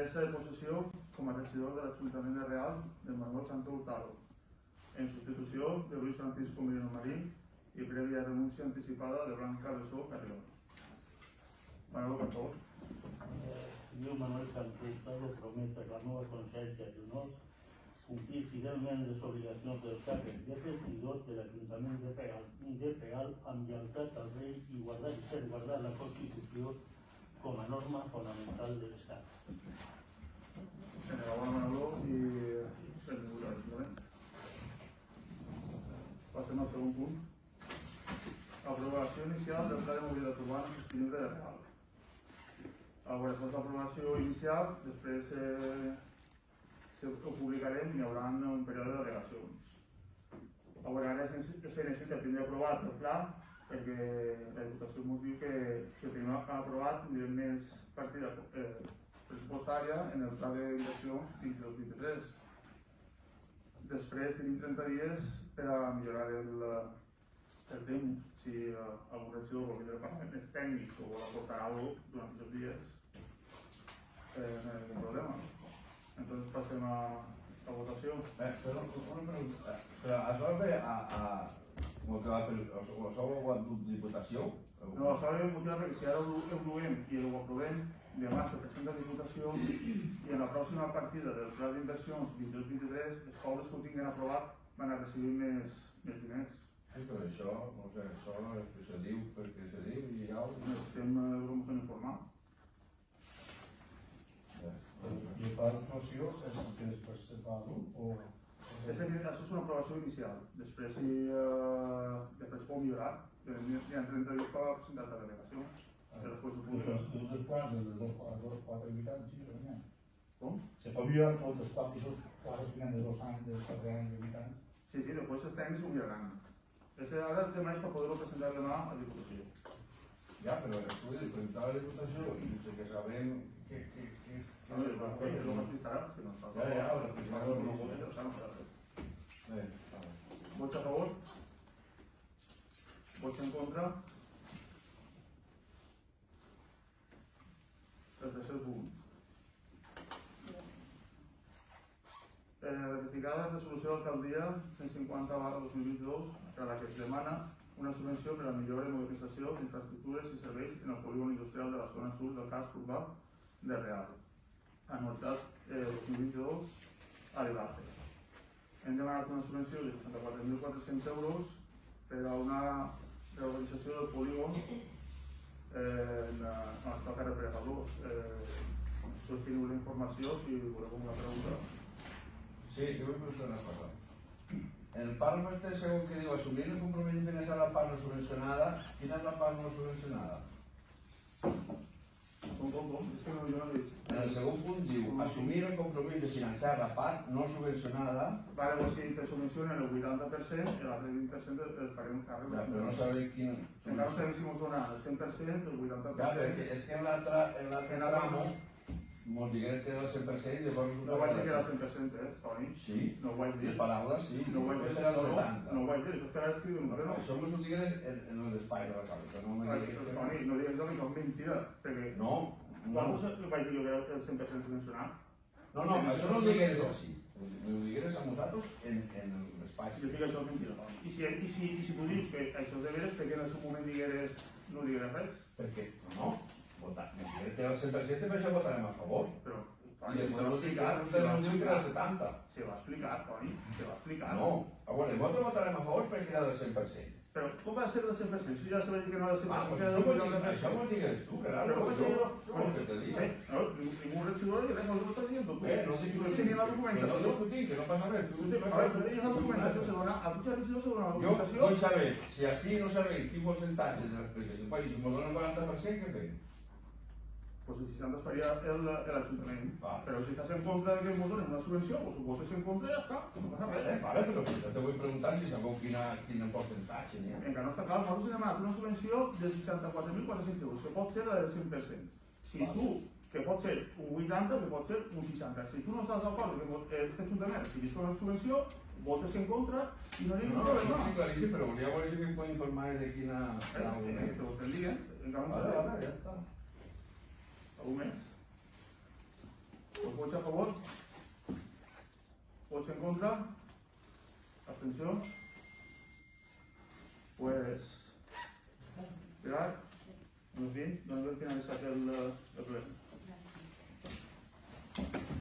presa de possessió com a regidor de l'Ajuntament de Real de Manuel Cantó Hurtado, en substitució de Luis Francisco Merino Marín y previa renuncia anticipada de Blanca Besó Carrión. Manuel, por favor. Yo, Manuel Cantó Hurtado, prometo a la nueva conciencia de honor cumplir fidelment les obligacions del càrrec de regidor de l'Ajuntament de Real amb lleialtat al rei i guardar la Constitució com a norma fonamental de l'Estat. Enhorabuena, Manolo, y benvingut a l'Ajuntament. Passem al segon punt. Aprovació inicial del Pla de Mobilitat Urbana Sostenible de Real. A veure, aquesta aprovació inicial, després ho publicarem i hi haurà un període de delegacions. A veure, ara se necessita primer aprovat el pla, perquè la Diputació ens diu que tenim aprovat més partida pressupostària en el pla d'inversions fins al 2023. Després tenim 30 dies per a millorar el temps. Si algun regidor vol vindre a parlar més tècnics o vol aportar alguna cosa durant aquests dies, no hi ha cap problema. Entonces passem a votació. Perdó, una pregunta. Però això ve com que va per... Això ho ha dut Diputació? No, això ho motivat perquè si ara ho incloem i ho aprovem, demà se presenta a Diputació i en la pròxima partida del pla d'inversions 22-23 les pobles que ho tinguin aprovat van a recibir més diners. Però això, no sé, això se diu perquè se diu i ja ho... Necessitem com s'han informat. I per noció és el que després se fa dur o... Això és una aprovació inicial. Després pot millorar. Hi ha 30 dies per presentar la delegació. Després ho publicarà. Tots els plans de 2-4 habitants, sí, no? Com? Se pot millorar tots els plans que venen de 2 anys, de 4 anys d'habitants? Sí, després els tècnics ho miraran. Ara el tema és per poder-ho presentar demà a Diputació. Ja, però estudi, presentar a la Diputació i sé que sabem que... No, jo ho explicarà, si no es fa. Ja, ho explicarà. No ho pot interessar. Vots a favor? Vots en contra? El tercer punt. Ratificar la resolució d'alcaldia 150/2022 per la que es demana una subvenció per a la millora i modernització d'infraestructures i serveis en el polígon industrial de la zona sud del casc urbà de Real. Anualitat 2022 a l'Ibace. Hem demanat una subvenció de 64.400 euros per a una reorganització del polígon en l'actual carrer Pregadors. Teniu la informació, si voleu com la pregunta. Sí, jo vull preguntar una cosa. El part nostre, segons que diu, assumir el compromís de finançar la part no subvencionada, quina és la part no subvencionada? Com? És que no, jo no l'he vist. En el segon punt diu, assumir el compromís de finançar la part no subvencionada... Vale, doncs si te subvencionen el 80%, l'altre 20% el farem càrrec. Ja, però no sabem quin... Encara no sabem si ens dona el 100%, el 80%... Ja, perquè és que en l'altre tramo mos digueren que era el 100% i llavors... No vaig dir que era el 100%, Toni? Sí. No ho vaig dir. De paraules, sí. No ho vaig dir. Era el 70. No ho vaig dir, això és que ara escriu un reno. Això mos ho digueren en l'espai de la cabeza, no me digues... Toni, no digues que és mentida, perquè... No. Quan vaig dir jo que era el 100% subvencionat? No, això no ho digueres així. Ho digueres a nosaltres en l'espai. Jo dic que això és mentida, Toni. I si tu dius que això és de veres, perquè en el seu moment no digueres res? Perquè, no, votar. Que era el 100% per això votarem a favor. Però... I després no diu que era el 70. Se va explicar, Toni, se va explicar. No, nosaltres votarem a favor perquè era del 100%. Però com va ser del 100%? Si ja se va dir que no era del 100%. Això m'ho digues tu, que era el que te dic. No, ningú regidor i res, no ho estàs dient tu. No dic que tenia la documentació. No discutim, que no passa res. A veure, tu tenies la documentació, se dona, a tots els regidors se dona la Jo documentació. vull saber, si així no sabem quin percentatge de perquè si el país m'ho dona el 40%, què fem? Pues si s'han faria l'Ajuntament. Va. Però si estàs en contra de que ens donen una subvenció, pues ho votes en contra i ja està. No passa res. Vale, però jo te vull preguntar si sabeu quin percentatge n'hi ha. Encara no està clar, nosaltres hem demanat una subvenció de 64.400 euros, que pot ser la del 100%. Si tu, que pot ser un 80 o que pot ser un 60. Si tu no estàs d'acord que aquest Ajuntament recibís una subvenció, votes en contra i no hi ha No, ningú no, problema. és claríssim, però volia veure si em pot informar de quina... Que ho estem dient, encara no Vale, sabem. ja està. Algú més? Vots en contra? Abstencions? Pues... Esperar. Doncs bé, doncs hem finalitzat el ple.